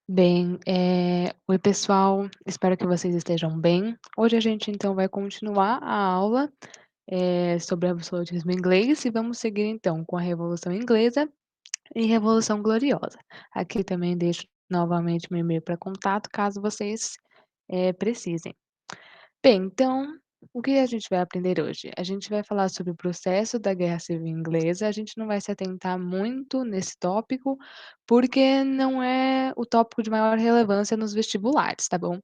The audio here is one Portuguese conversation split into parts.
Bem, oi pessoal, espero que vocês estejam bem. Hoje a gente então vai continuar a aula, sobre absolutismo inglês e vamos seguir então com a Revolução Inglesa e Revolução Gloriosa. Aqui também deixo novamente meu e-mail para contato caso vocês, precisem. Bem, então, o que a gente vai aprender hoje? A gente vai falar sobre o processo da Guerra Civil Inglesa, a gente não vai se atentar muito nesse tópico, porque não é o tópico de maior relevância nos vestibulares, tá bom?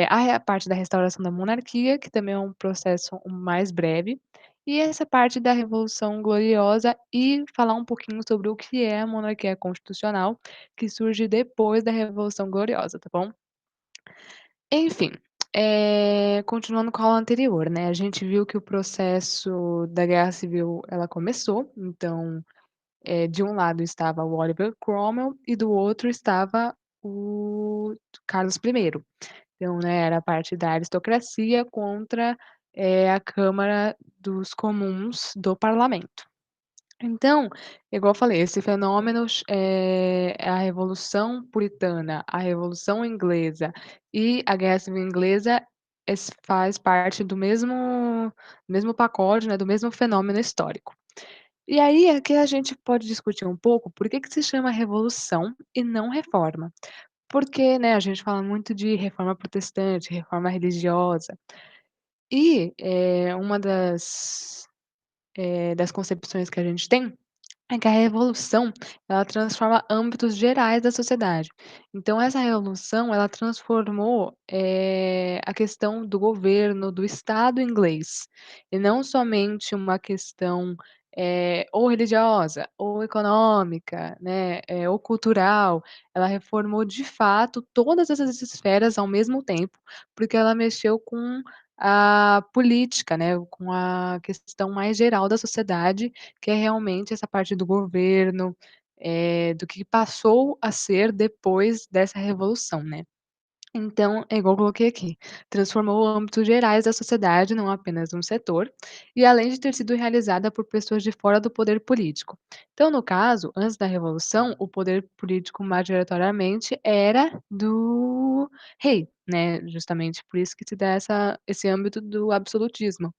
A parte da restauração da monarquia, que também é um processo mais breve, e essa parte da Revolução Gloriosa e falar um pouquinho sobre o que é a monarquia constitucional, que surge depois da Revolução Gloriosa, tá bom? Enfim, continuando com a aula anterior, né, a gente viu que o processo da guerra civil, ela começou, então, de um lado estava o Oliver Cromwell e do outro estava o Carlos I. Então, né, era a parte da aristocracia contra, a Câmara dos Comuns do parlamento. Então, igual eu falei, esse fenômeno a Revolução Puritana, a Revolução Inglesa e a Guerra Civil Inglesa, faz parte do mesmo pacote, né, do mesmo fenômeno histórico. E aí, aqui a gente pode discutir um pouco por que que se chama revolução e não reforma. Porque, né, a gente fala muito de reforma protestante, reforma religiosa, e, uma das concepções que a gente tem é que a revolução, ela transforma âmbitos gerais da sociedade. Então essa revolução, ela transformou, a questão do governo, do Estado inglês, e não somente uma questão, ou religiosa, ou econômica, né, ou cultural. Ela reformou de fato todas essas esferas ao mesmo tempo, porque ela mexeu com a política, né, com a questão mais geral da sociedade, que é realmente essa parte do governo, do que passou a ser depois dessa revolução, né. Então, é igual eu coloquei aqui, transformou âmbitos gerais da sociedade, não apenas um setor, e além de ter sido realizada por pessoas de fora do poder político. Então, no caso, antes da revolução, o poder político majoritariamente era do rei, né, justamente por isso que se dá esse âmbito do absolutismo.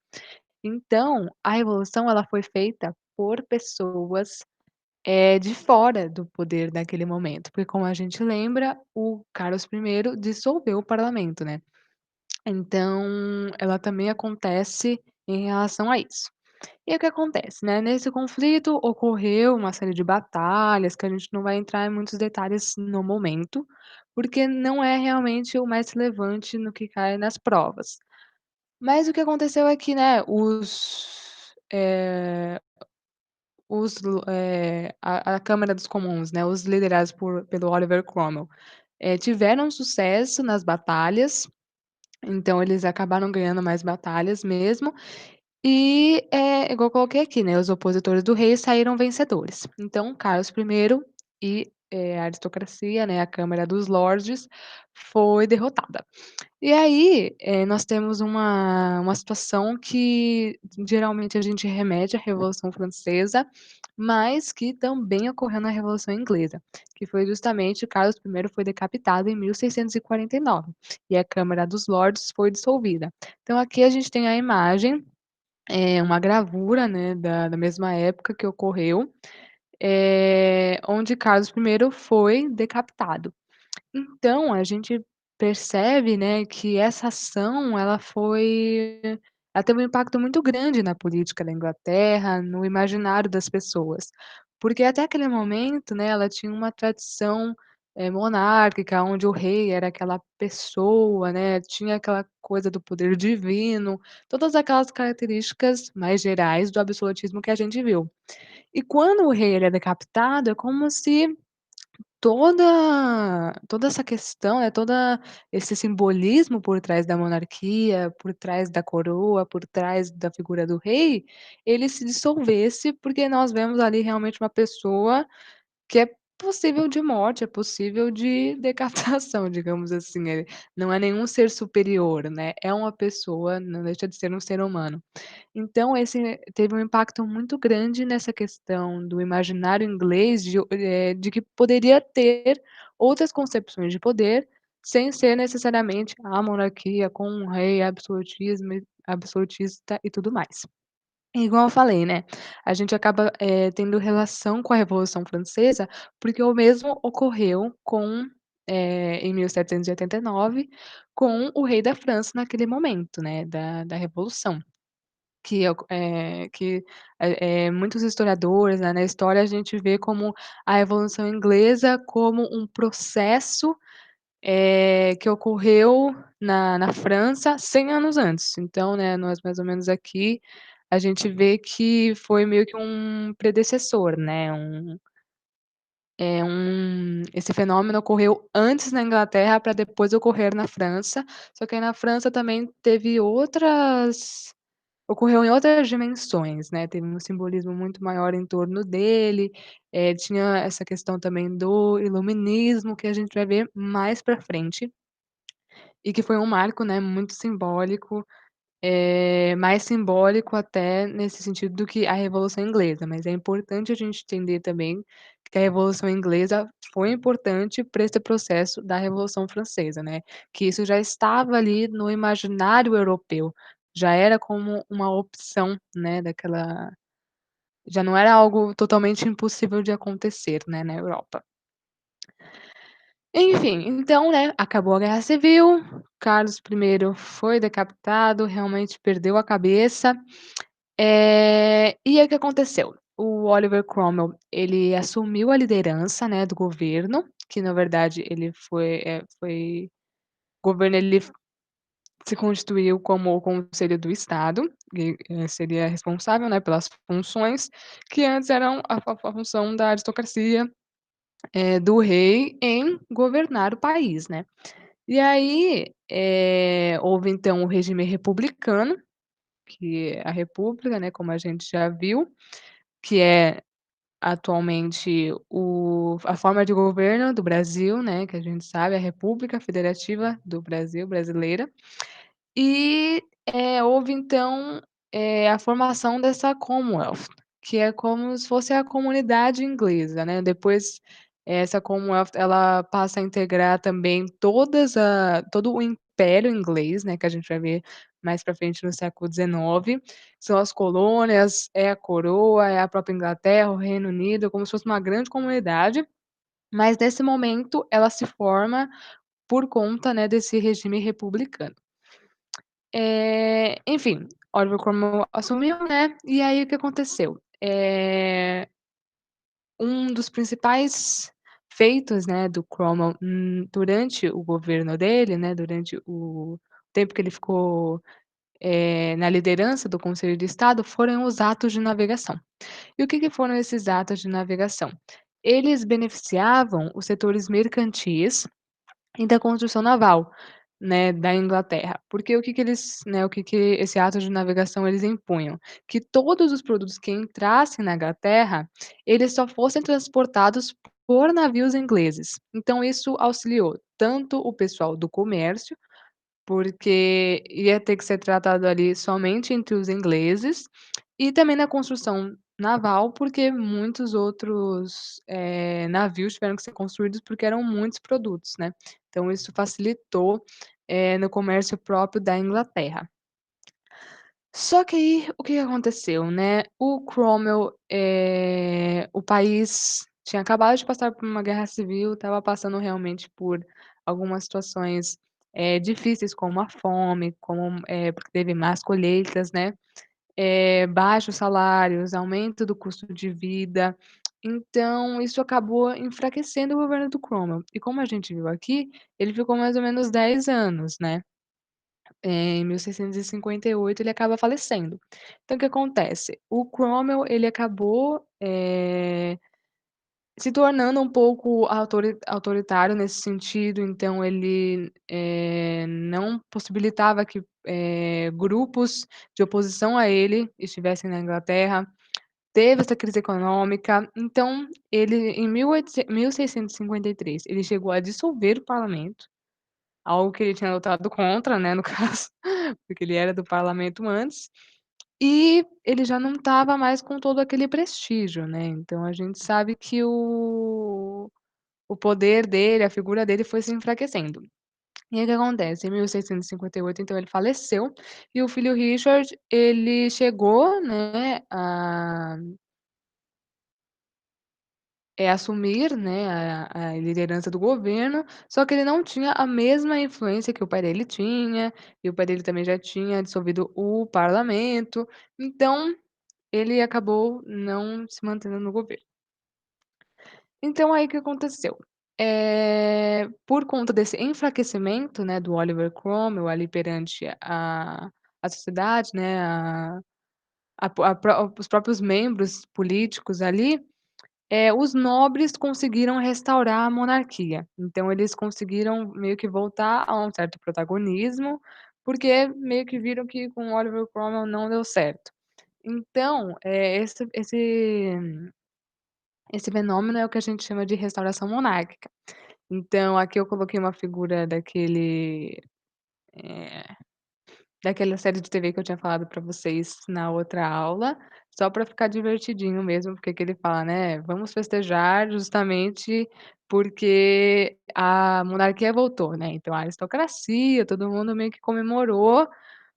Então, a revolução ela foi feita por pessoas, de fora do poder naquele momento, porque como a gente lembra, o Carlos I dissolveu o parlamento, né. Então, ela também acontece em relação a isso. E aí o que acontece, né, nesse conflito ocorreu uma série de batalhas que a gente não vai entrar em muitos detalhes no momento, porque não é realmente o mais relevante no que cai nas provas. Mas o que aconteceu é que, né, a Câmara dos Comuns, né, os liderados pelo Oliver Cromwell, tiveram sucesso nas batalhas, então eles acabaram ganhando mais batalhas mesmo, e, igual eu coloquei aqui, né, os opositores do rei saíram vencedores. Então Carlos I e, a aristocracia, né, a Câmara dos Lordes, foi derrotada. E aí, nós temos uma situação que geralmente a gente remete à Revolução Francesa, mas que também ocorreu na Revolução Inglesa, que foi justamente Carlos I foi decapitado em 1649, e a Câmara dos Lordes foi dissolvida. Então aqui a gente tem a imagem, uma gravura, né, da mesma época que ocorreu, onde Carlos I foi decapitado. Então, a gente percebe, né, que essa ação ela teve um impacto muito grande na política da Inglaterra, no imaginário das pessoas. Porque até aquele momento, né, ela tinha uma tradição, monárquica, onde o rei era aquela pessoa, né, tinha aquela coisa do poder divino, todas aquelas características mais gerais do absolutismo que a gente viu. E quando o rei ele é decapitado, é como se toda essa questão, né, toda esse simbolismo por trás da monarquia, por trás da coroa, por trás da figura do rei, ele se dissolvesse, porque nós vemos ali realmente uma pessoa que é possível de morte, é possível de decapitação, digamos assim, não é nenhum ser superior, né, é uma pessoa, não deixa de ser um ser humano. Então esse teve um impacto muito grande nessa questão do imaginário inglês de que poderia ter outras concepções de poder, sem ser necessariamente a monarquia com um rei absolutista e tudo mais. Igual eu falei, né, a gente acaba, tendo relação com a Revolução Francesa, porque o mesmo ocorreu em 1789, com o rei da França naquele momento, né, da revolução, muitos historiadores, né, na história a gente vê como a Revolução Inglesa como um processo, que ocorreu na França 100 anos antes. Então, né, nós mais ou menos aqui, a gente vê que foi meio que um predecessor, né, esse fenômeno ocorreu antes na Inglaterra para depois ocorrer na França, só que aí na França também teve outras ocorreu em outras dimensões, né, teve um simbolismo muito maior em torno dele, tinha essa questão também do iluminismo, que a gente vai ver mais pra frente, e que foi um marco, né, muito simbólico, mais simbólico até nesse sentido do que a Revolução Inglesa, mas é importante a gente entender também que a Revolução Inglesa foi importante para esse processo da Revolução Francesa, né, que isso já estava ali no imaginário europeu, já era como uma opção, né, já não era algo totalmente impossível de acontecer, né, na Europa. Enfim, então, né, acabou a guerra civil, Carlos I foi decapitado, realmente perdeu a cabeça. E aí o que aconteceu? O Oliver Cromwell, ele assumiu a liderança, né, do governo, que na verdade ele foi o governo ele se constituiu como o Conselho do Estado, e, seria responsável, né, pelas funções que antes eram a função da aristocracia, do rei em governar o país, né. E aí, houve então o regime republicano, que é a república, né, como a gente já viu, que é atualmente a forma de governo do Brasil, né, que a gente sabe, a República Federativa do Brasil, brasileira. E, houve então, a formação dessa Commonwealth, que é como se fosse a comunidade inglesa, né, depois essa Commonwealth ela passa a integrar também todo o Império Inglês, né, que a gente vai ver mais pra frente no século XIX, são as colônias, é a coroa, é a própria Inglaterra, o Reino Unido, como se fosse uma grande comunidade, mas nesse momento ela se forma por conta, né, desse regime republicano. Enfim, Oliver Cromwell assumiu, né, e aí o que aconteceu? Um dos principais feitos, né, do Cromwell, durante o governo dele, né, durante o tempo que ele ficou, na liderança do Conselho de Estado, foram os atos de navegação. E o que que foram esses atos de navegação? Eles beneficiavam os setores mercantis e da construção naval, né, da Inglaterra. Porque o que que esse ato de navegação eles impunham? Que todos os produtos que entrassem na Inglaterra, eles só fossem transportados por navios ingleses. Então isso auxiliou tanto o pessoal do comércio, porque ia ter que ser tratado ali somente entre os ingleses, e também na construção naval, porque muitos outros, navios tiveram que ser construídos, porque eram muitos produtos, né. Então isso facilitou, no comércio próprio da Inglaterra. Só que aí, o que que aconteceu, né, o Cromwell, o país tinha acabado de passar por uma guerra civil, estava passando realmente por algumas situações, difíceis, como a fome, porque teve más colheitas, né, baixos salários, aumento do custo de vida, então isso acabou enfraquecendo o governo do Cromwell. E como a gente viu aqui, ele ficou mais ou menos 10 anos, né. Em 1658 ele acaba falecendo. Então o que acontece? O Cromwell ele acabou, se tornando um pouco autoritário nesse sentido, então ele, não possibilitava que, grupos de oposição a ele estivessem na Inglaterra. teve essa crise econômica, então ele em 1653 ele chegou a dissolver o parlamento, algo que ele tinha lutado contra, né, no caso, porque ele era do parlamento antes, e ele já não estava mais com todo aquele prestígio, né, então a gente sabe que o poder dele, a figura dele foi se enfraquecendo. E aí o que acontece, em 1658 então ele faleceu, e o filho Richard, ele chegou, né, assumir, né, a liderança do governo, só que ele não tinha a mesma influência que o pai dele tinha, e o pai dele também já tinha dissolvido o parlamento, então ele acabou não se mantendo no governo. Então aí o que aconteceu, por conta desse enfraquecimento, né, do Oliver Cromwell ali perante a sociedade, né, a pró os próprios membros políticos ali, os nobres conseguiram restaurar a monarquia. Então eles conseguiram meio que voltar a um certo protagonismo, porque meio que viram que com Oliver Cromwell não deu certo. Então, esse fenômeno é o que a gente chama de restauração monárquica. Então aqui eu coloquei uma figura eh, daquela série de TV que eu tinha falado pra vocês na outra aula, só pra ficar divertidinho mesmo, porque que ele fala, né: "Vamos festejar justamente porque a monarquia voltou", né, então a aristocracia, todo mundo meio que comemorou,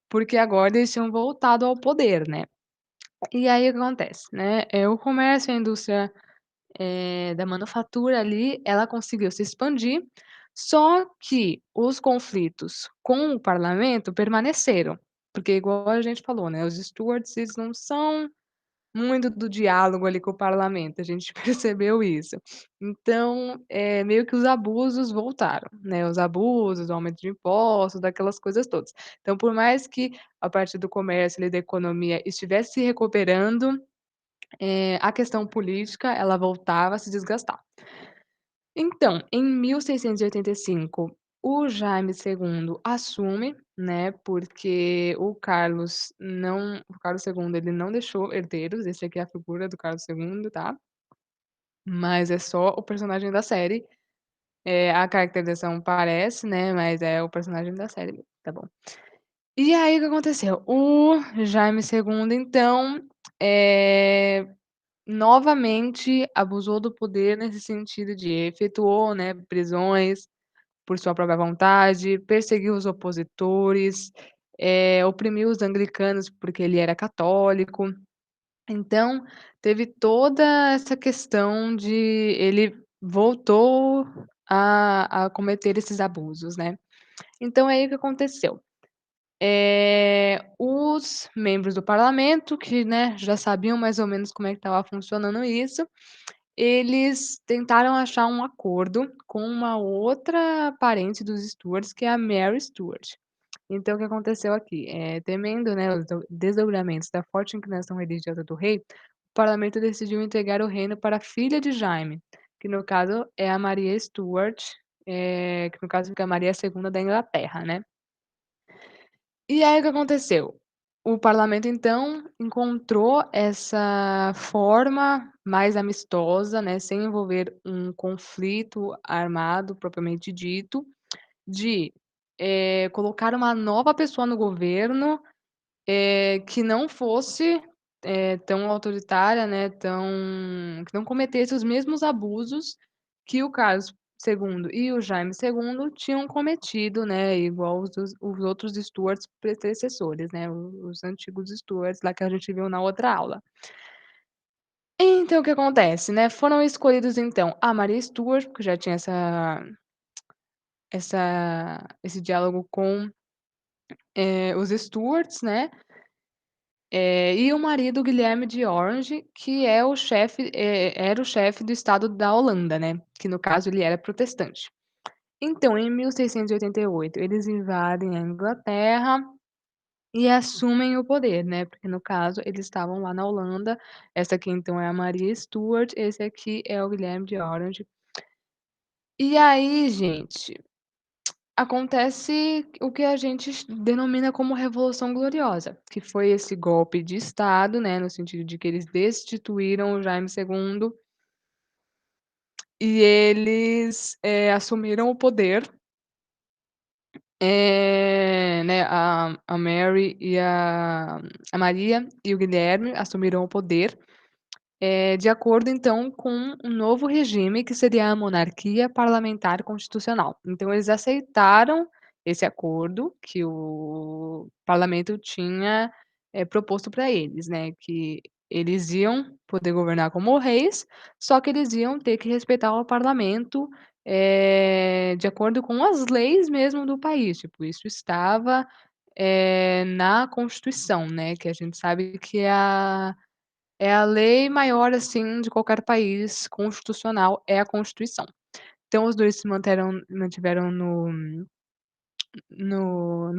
porque agora eles tinham voltado ao poder, né. E aí o que acontece, né, o comércio, a indústria da manufatura ali, ela conseguiu se expandir, só que os conflitos com o parlamento permaneceram, porque igual a gente falou, né, os Stuarts eles não são muito do diálogo ali com o parlamento, a gente percebeu isso. Então, meio que os abusos voltaram, né, os abusos, o aumento de impostos, daquelas coisas todas. Então por mais que a parte do comércio ali, da economia estivesse se recuperando, a questão política, ela voltava a se desgastar. Então, em 1685, o Jaime II assume, né, porque o Carlos II ele não deixou herdeiros, esse aqui é a figura do Carlos II, tá, mas é só o personagem da série, a caracterização parece, né, mas é o personagem da série mesmo, tá bom. E aí o que aconteceu? O Jaime II então, eh novamente abusou do poder nesse sentido de efetuou, né, prisões por sua própria vontade, perseguiu os opositores, oprimiu os anglicanos porque ele era católico. Então, teve toda essa questão de ele voltou a cometer esses abusos, né. Então aí o que aconteceu? Os membros do parlamento que, né, já sabiam mais ou menos como é que estava funcionando isso, eles tentaram achar um acordo com uma outra parente dos Stuarts, que é a Mary Stuart. Então o que aconteceu aqui, temendo, né, os desdobramentos da forte inclinação religiosa do rei, o parlamento decidiu entregar o reino para a filha de Jaime, que no caso é a Maria Stuart, que no caso fica a Maria II da Inglaterra, né. E aí o que aconteceu? O parlamento então encontrou essa forma mais amistosa, né, sem envolver um conflito armado propriamente dito, de, colocar uma nova pessoa no governo, que não fosse, tão autoritária, né, que não cometesse os mesmos abusos que o Carlos II e o Jaime II tinham cometido, né, igual os outros Stuarts predecessores, né, os antigos Stuarts lá que a gente viu na outra aula. Então o que acontece, né, foram escolhidos então a Maria Stuart, porque já tinha esse diálogo com, os Stuarts, né. E o marido Guilherme de Orange, que é o chefe era o chefe do estado da Holanda, né, que no caso ele era protestante. Então, em 1688, eles invadem a Inglaterra e assumem o poder, né, porque no caso eles estavam lá na Holanda, essa aqui então é a Maria Stuart, esse aqui é o Guilherme de Orange. E aí gente, acontece o que a gente denomina como Revolução Gloriosa, que foi esse golpe de estado, né, no sentido de que eles destituíram o Jaime II e eles, assumiram o poder, né, a Mary e a Maria e o Guilherme assumiram o poder. De acordo então com um novo regime que seria a monarquia parlamentar constitucional. Então eles aceitaram esse acordo que o parlamento tinha, proposto para eles, né, que eles iam poder governar como reis, só que eles iam ter que respeitar o parlamento, de acordo com as leis mesmo do país, tipo, isso estava, na Constituição, né, que a gente sabe que é a lei maior, assim, de qualquer país constitucional, é a Constituição. Então os 2 se mantiveram no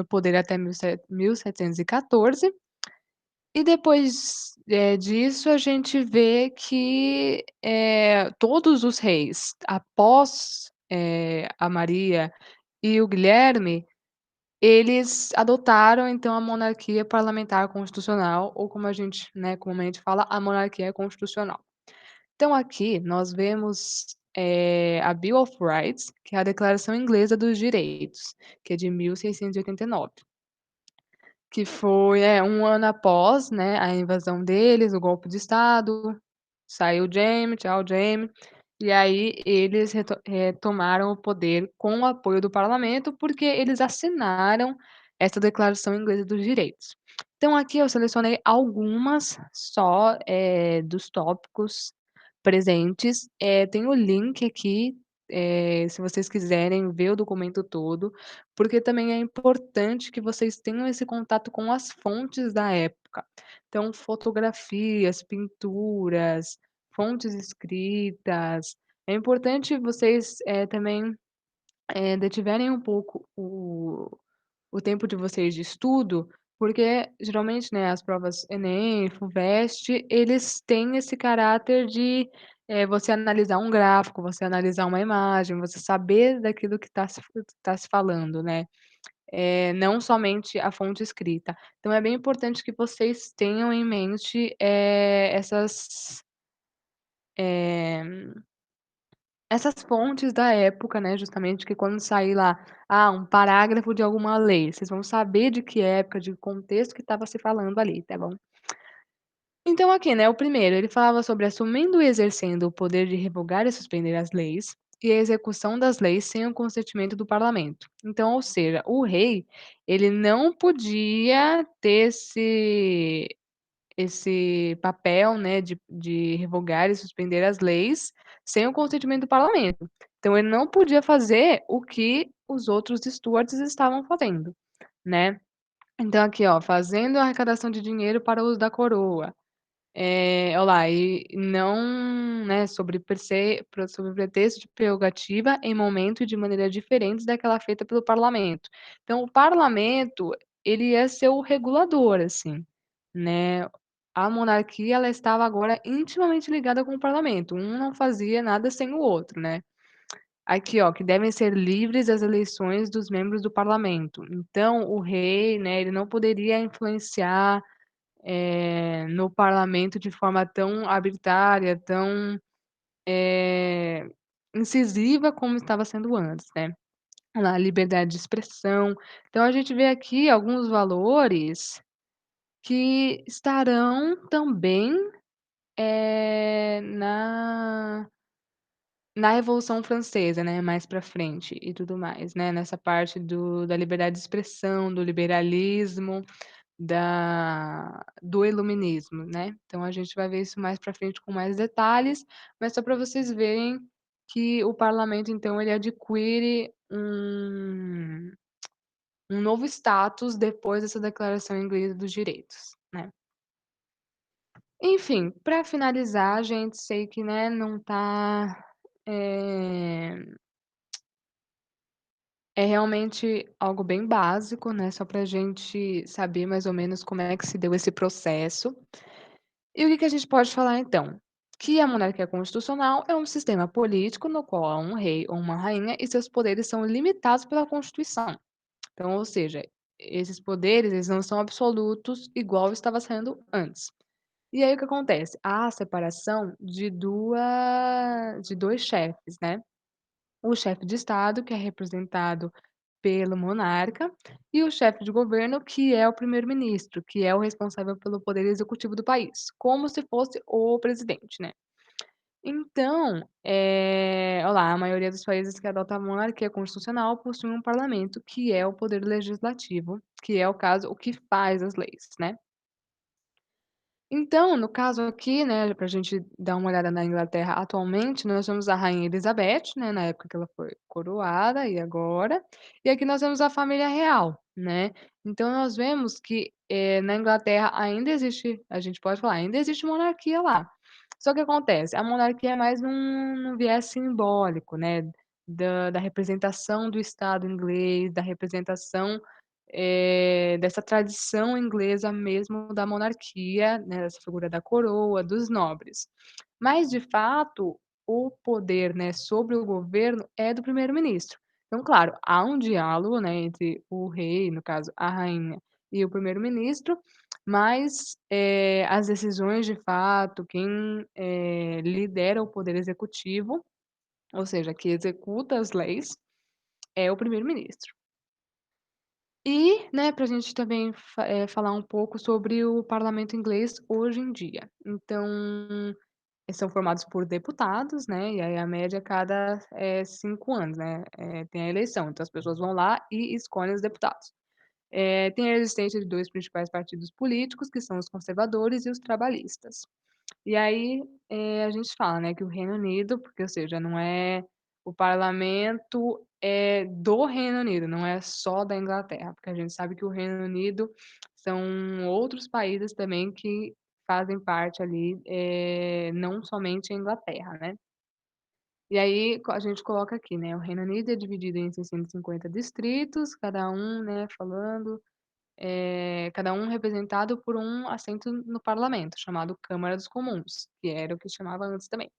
poder até 1714, e depois, disso a gente vê que, todos os reis após, a Maria e o Guilherme, eles adotaram então a monarquia parlamentar constitucional ou como a gente, né, comumente fala, a monarquia constitucional. Então aqui nós vemos, a Bill of Rights, que é a Declaração Inglesa dos Direitos, que é de 1689, que foi, 1 ano após, né, a invasão deles, o golpe de estado, saiu Jaime, tchau Jaime, e aí eles retomaram o poder com o apoio do parlamento, porque eles assinaram essa Declaração Inglesa dos Direitos. Então aqui eu selecionei algumas só, dos tópicos presentes, tem o link aqui, se vocês quiserem ver o documento todo, porque também é importante que vocês tenham esse contato com as fontes da época. Então fotografias, pinturas, fontes escritas. É importante vocês, também, detiverem um pouco o tempo de vocês de estudo, porque geralmente, né, as provas Enem, Fuvest, eles têm esse caráter de, você analisar um gráfico, você analisar uma imagem, você saber daquilo que está se falando, né, não somente a fonte escrita. Então é bem importante que vocês tenham em mente, eh essas fontes da época, né, justamente que quando sair lá, um parágrafo de alguma lei, vocês vão saber de que época, de que contexto que estava se falando ali, tá bom? Então aqui, né, o primeiro, ele falava sobre assumindo e exercendo o poder de revogar e suspender as leis, e a execução das leis sem o consentimento do parlamento. Então, ou seja, o rei, ele não podia ter esse papel, né, de revogar e suspender as leis sem o consentimento do parlamento. Então ele não podia fazer o que os outros stewards estavam fazendo, né. Então aqui, ó, fazendo a arrecadação de dinheiro para o uso da coroa, olha lá, e não, né, sobre pretexto de prerrogativa em momento e de maneira diferentes daquela feita pelo parlamento. Então o parlamento, ele ia ser o regulador, assim, né. A monarquia, ela estava agora intimamente ligada com o parlamento, um não fazia nada sem o outro, né. Aqui, ó, que devem ser livres as eleições dos membros do parlamento. Então o rei, né, ele não poderia influenciar no parlamento de forma tão arbitrária, tão, incisiva como estava sendo antes, né. A liberdade de expressão. Então a gente vê aqui alguns valores que estarão também, na Revolução Francesa, né, mais pra frente e tudo mais, né, nessa parte da liberdade de expressão, do liberalismo, do iluminismo, né. Então a gente vai ver isso mais pra frente com mais detalhes, mas só pra vocês verem que o parlamento, então, ele adquire um novo status depois dessa Declaração Inglesa dos Direitos, né. Enfim, pra finalizar, a gente, sei que, né, não tá, eh é realmente algo bem básico, né, só pra gente saber mais ou menos como é que se deu esse processo. E o que que a gente pode falar então? Que a monarquia constitucional é um sistema político no qual há um rei ou uma rainha e seus poderes são limitados pela Constituição. Então, ou seja, esses poderes, eles não são absolutos igual estava sendo antes. E aí o que acontece? Há a separação de 2 chefes, né. O chefe de estado, que é representado pelo monarca, e o chefe de governo, que é o primeiro-ministro, que é o responsável pelo poder executivo do país, como se fosse o presidente, né. Então, olha lá, a maioria dos países que adotam a monarquia constitucional possui um parlamento, que é o poder legislativo, que é o caso, o que faz as leis, né. Então, no caso aqui, né, pra gente dar uma olhada na Inglaterra atualmente, nós temos a rainha Elizabeth, né, na época que ela foi coroada e agora, e aqui nós temos a família real, né. Então nós vemos que, na Inglaterra ainda existe, a gente pode falar, ainda existe monarquia lá. Só que acontece, a monarquia é mais num viés simbólico, né, da representação do Estado inglês, da representação, dessa tradição inglesa mesmo da monarquia, né, dessa figura da coroa, dos nobres. Mas de fato, o poder, né, sobre o governo é do primeiro-ministro. Então, claro, há um diálogo, né, entre o rei, no caso a rainha, e o primeiro-ministro, mas, as decisões de fato, quem, lidera o poder executivo, ou seja, que executa as leis, é o primeiro-ministro. E, né, pra gente também falar um pouco sobre o parlamento inglês hoje em dia. Então, eles são formados por deputados, né, e aí a média a cada, 5 anos, né, tem a eleição, então as pessoas vão lá e escolhem os deputados. Tem a existência de 2 principais partidos políticos, que são os conservadores e os trabalhistas. E aí, a gente fala, né, que o Reino Unido, porque, ou seja, não é o parlamento é do Reino Unido, não é só da Inglaterra, porque a gente sabe que o Reino Unido são outros países também que fazem parte ali, não somente a Inglaterra, né. E aí a gente coloca aqui, né, o Reino Unido é dividido em 650 distritos, cada um, né, falando, cada um representado por um assento no parlamento, chamado Câmara dos Comuns, que era o que chamava antes também.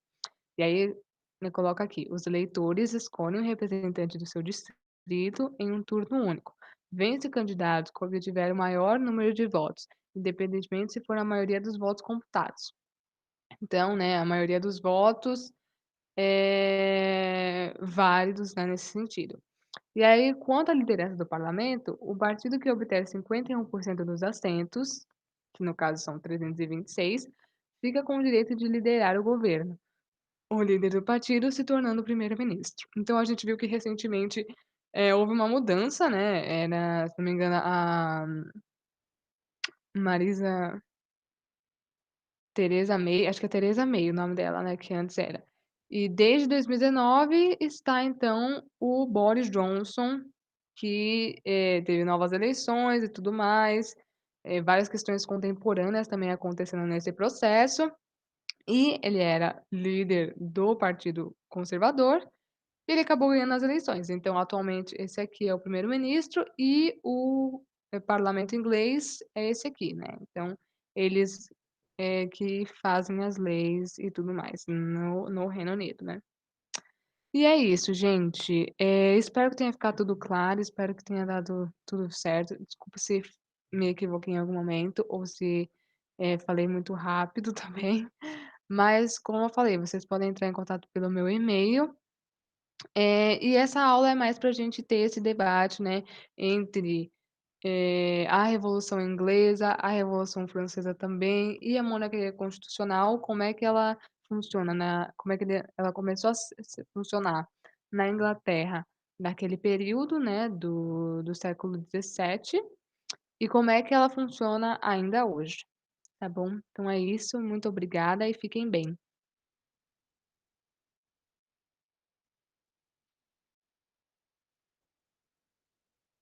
E aí, né, coloca aqui: "Os eleitores escolhem o representante do seu distrito em um turno único. Vence o candidato que obtiver o maior número de votos, independentemente se for a maioria dos votos computados". Então, né, a maioria dos votos, válidos, né, nesse sentido. E aí, quanto à liderança do parlamento, o partido que obter 51% dos assentos, que no caso são 326, fica com o direito de liderar o governo. O líder do partido se tornando o primeiro-ministro. Então a gente viu que recentemente, houve uma mudança, né, era, se não me engano, a Marisa Theresa May, acho que é Theresa May o nome dela, né, que antes era. E desde 2019 está então o Boris Johnson, que, teve novas eleições e tudo mais, várias questões contemporâneas também acontecendo nesse processo, e ele era líder do Partido Conservador, e ele acabou ganhando as eleições. Então, atualmente, esse aqui é o primeiro-ministro e o, parlamento inglês é esse aqui, né. Então, eles, que fazem as leis e tudo mais no Reino Unido, né. E é isso, gente. Espero que tenha ficado tudo claro, espero que tenha dado tudo certo. Desculpa se me equivoquei em algum momento ou se, falei muito rápido também, mas como eu falei, vocês podem entrar em contato pelo meu e-mail, e essa aula é mais para a gente ter esse debate, né, entre, a Revolução Inglesa, a Revolução Francesa também e a monarquia constitucional, como é que ela funciona como é que ela começou a funcionar na Inglaterra naquele período, né, do século XVII, e como é que ela funciona ainda hoje, tá bom? Então é isso, muito obrigada e fiquem bem.